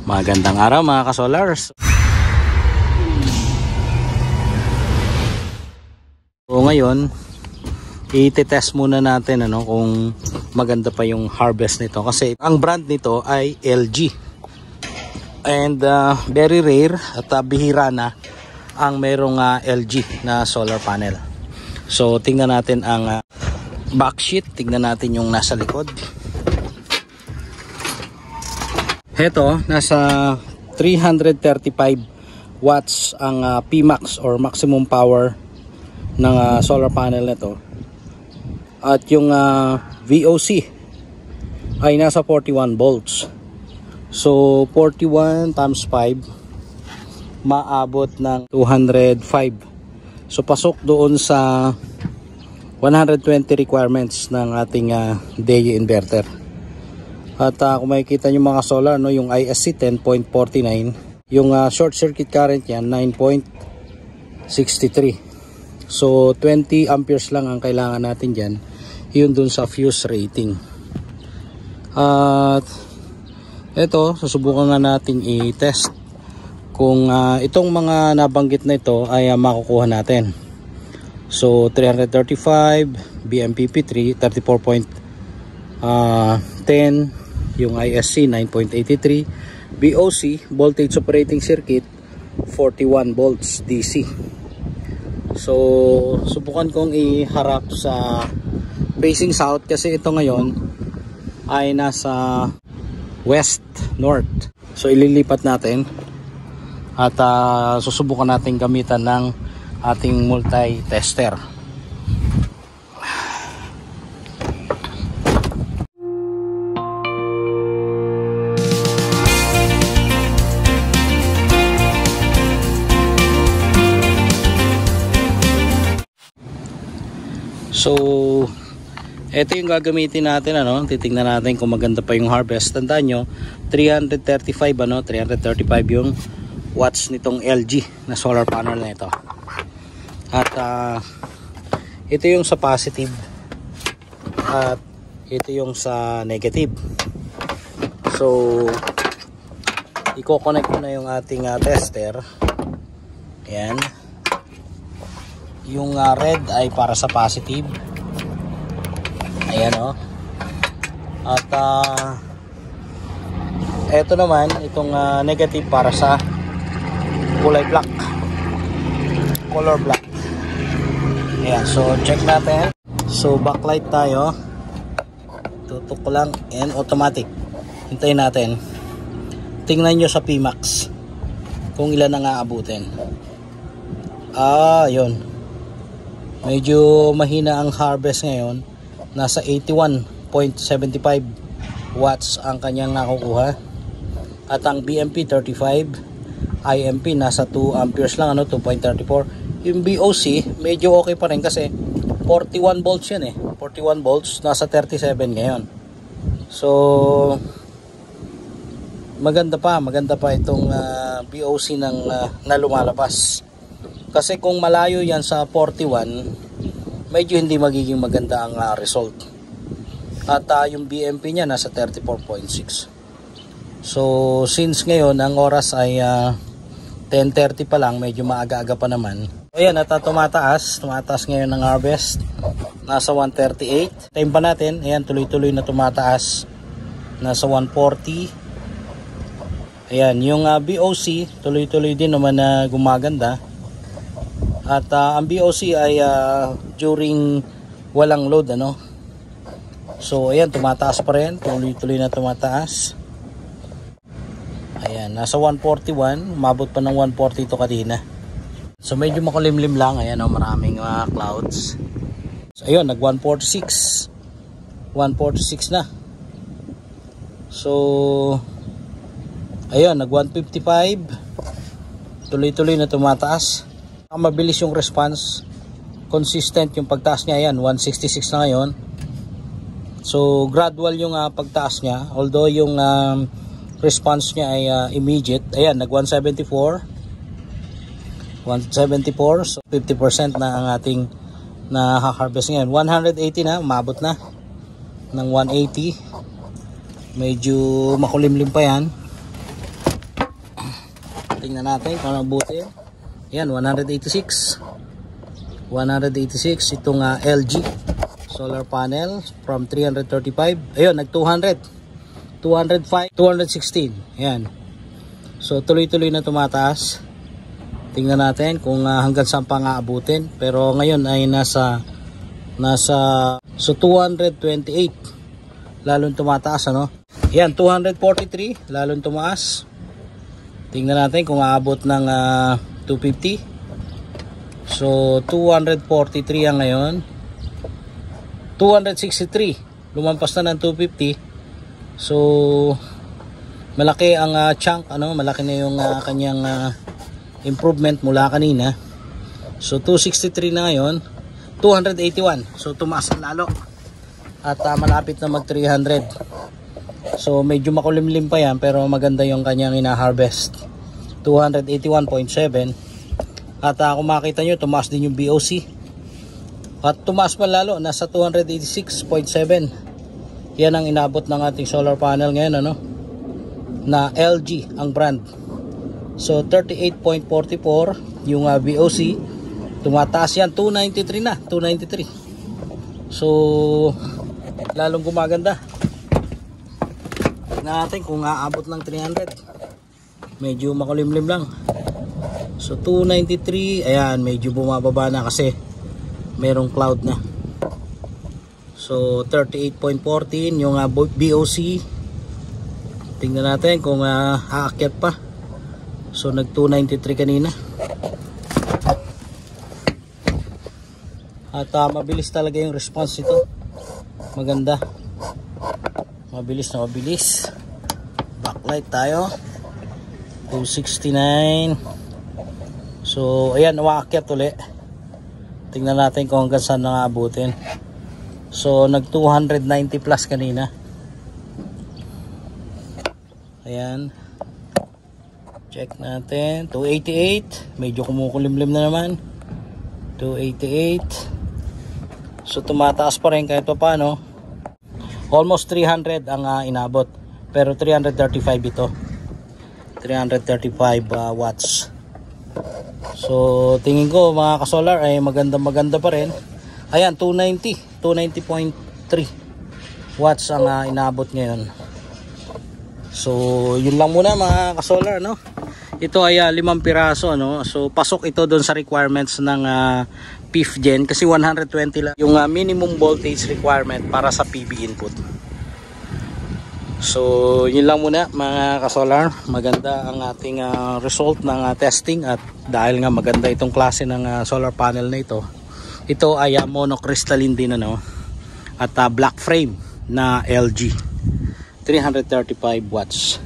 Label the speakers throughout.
Speaker 1: Magandang araw mga ka-solars. So ngayon, i-test muna natin kung maganda pa yung harvest nito kasi ang brand nito ay LG. And very rare at bihira na ang merong LG na solar panel. So tingnan natin ang backsheet, tingnan natin yung nasa likod. Heto, nasa 335 watts ang Pmax or maximum power ng solar panel nito. At yung VOC ay nasa 41 volts. So 41 times 5 maabot ng 205. So pasok doon sa 120 requirements ng ating DAE inverter. At kung makikita nyo mga solar, yung ISC 10.49, yung short circuit current yan 9.63. So 20 amperes lang ang kailangan natin dyan, yun dun sa fuse rating. At ito, susubukan nga natin i-test kung itong mga nabanggit na ito ay makukuha natin. So 335 BMPP3 34.10, yung ISC 9.83, VOC voltage operating circuit 41 volts DC. So subukan kong iharap sa facing south kasi ito ngayon ay nasa west north. So ililipat natin at susubukan natin gamitan ng ating multi-tester. So, ito yung gagamitin natin, titingnan natin kung maganda pa yung harvest. Tandaan nyo, 335 yung watts nitong LG na solar panel na ito. At ito yung sa positive at ito yung sa negative. So, i-connect ko na yung ating tester. Ayan. Yung red ay para sa positive. Ayan At eto naman, itong negative para sa kulay black. Color black. Ayan, so check natin. So backlight tayo. Tutok ko lang and automatic. Hintayin natin. Tingnan nyo sa Pmax kung ilan ang aabutin. Yun. Medyo mahina ang harvest ngayon. Nasa 81.75 watts ang kanyang nakukuha. At ang BMP 35, IMP nasa 2 amperes lang, 2.34. Yung BOC medyo okay pa rin kasi 41 volts yan 41 volts, nasa 37 ngayon. So maganda pa itong BOC na lumalabas. Kasi kung malayo yan sa 41, medyo hindi magiging maganda ang result. At yung BMP niya nasa 34.6. So since ngayon ang oras ay 10:30 pa lang, medyo maaga-aga pa naman. Ayan, tumataas ngayon ang harvest. Nasa 138. Time pa natin, ayan, tuloy-tuloy na tumataas. Nasa 140. Ayan, yung BOC tuloy-tuloy din naman na gumaganda. At ang BOC ay during walang load, So ayan, tumataas pa rin, tuloy-tuloy na tumataas. Ayan, nasa 141, umabot pa ng 140 ito kanina. So medyo makulimlim lang, ayan maraming clouds. So ayun, nag 146 na. So ayun, nag 155, tuloy-tuloy na tumataas. Mabilis yung response, consistent yung pagtaas niya. Ayan, 166 na ngayon. So gradual yung pagtaas niya, although yung response niya ay immediate. Ayan, nag 174, so 50% na ang ating na-harvest ngayon. 180 na, umabot na ng 180. Medyo makulimlim pa yan. tingnan natin kung ano buti. Yan, 186 itong LG solar panel from 335. Ayun, nag 200, 205, 216. Yan. So tuloy-tuloy na tumataas. Tingnan natin kung hanggang saan pa nga abutin. Pero ngayon ay nasa so 228. Lalong tumataas, ano? Yan, 243, lalong tumaas. Tingnan natin kung aabot ng 250. So 243 ang ngayon. 263, lumampas na ng 250. So malaki ang chunk, ano, malaki na yung kanyang improvement mula kanina. So 263 na ngayon, 281. So tumaas na lalo. At malapit na mag 300. So medyo makulimlim pa yan, pero maganda yung kanyang ina-harvest. 281.7. At kung makita nyo, tumaas din yung BOC. At tumaas pa lalo, nasa 286.7. Yan ang inabot ng ating solar panel ngayon, ano, na LG ang brand. So 38.44 yung BOC. Tumataas yan, 293 na, 293. So lalong gumaganda. Tignan natin kung aabot ng 300. Medyo makulimlim lang. So 293, ayan, medyo bumababa na kasi merong cloud na. So 38.14 yung BOC. Tingnan natin kung aakyat pa. So nag 293 kanina. At mabilis talaga yung response nito. Maganda. Mabilis na mabilis. Backlight tayo. 269. So ayan, umaakyat ulit. Tingnan natin kung hanggang saan na abutin. So nag 290 plus kanina. Ayan. Check natin. 288. Medyo kumukulimlim na naman. 288. So tumataas pa rin kahit pa paano. Almost 300 ang inabot. Pero 335 ito. 335 watts. So tingin ko mga kasolar ay maganda pa rin. Ayan, 290.3 watts ang inabot ngayon. So yun lang muna mga kasolar, no? Ito ay 5 piraso, no? So pasok ito doon sa requirements ng PIF Gen kasi 120 lang yung minimum voltage requirement para sa PV input. So yun lang muna mga kasolar. Maganda ang ating result ng testing, at dahil nga maganda itong klase ng solar panel na ito, ito ay monocrystalline din, ano, at black frame na LG 335 watts.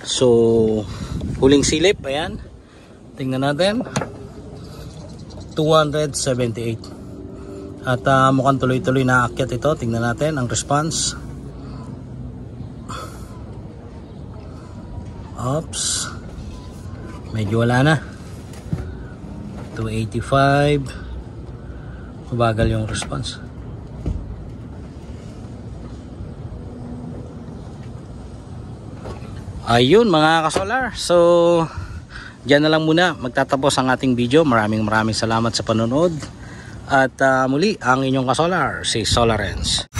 Speaker 1: So huling silip, ayan, tingnan natin, 278. At mukhang tuloy-tuloy na aakyat ito. Tingnan natin ang response. Oops, medyo wala na. 285. Mabagal yung response. Ayun mga kasolar. So diyan na lang muna magtatapos ang ating video. Maraming salamat sa panonood. At muli ang inyong kasolar, si Solarens.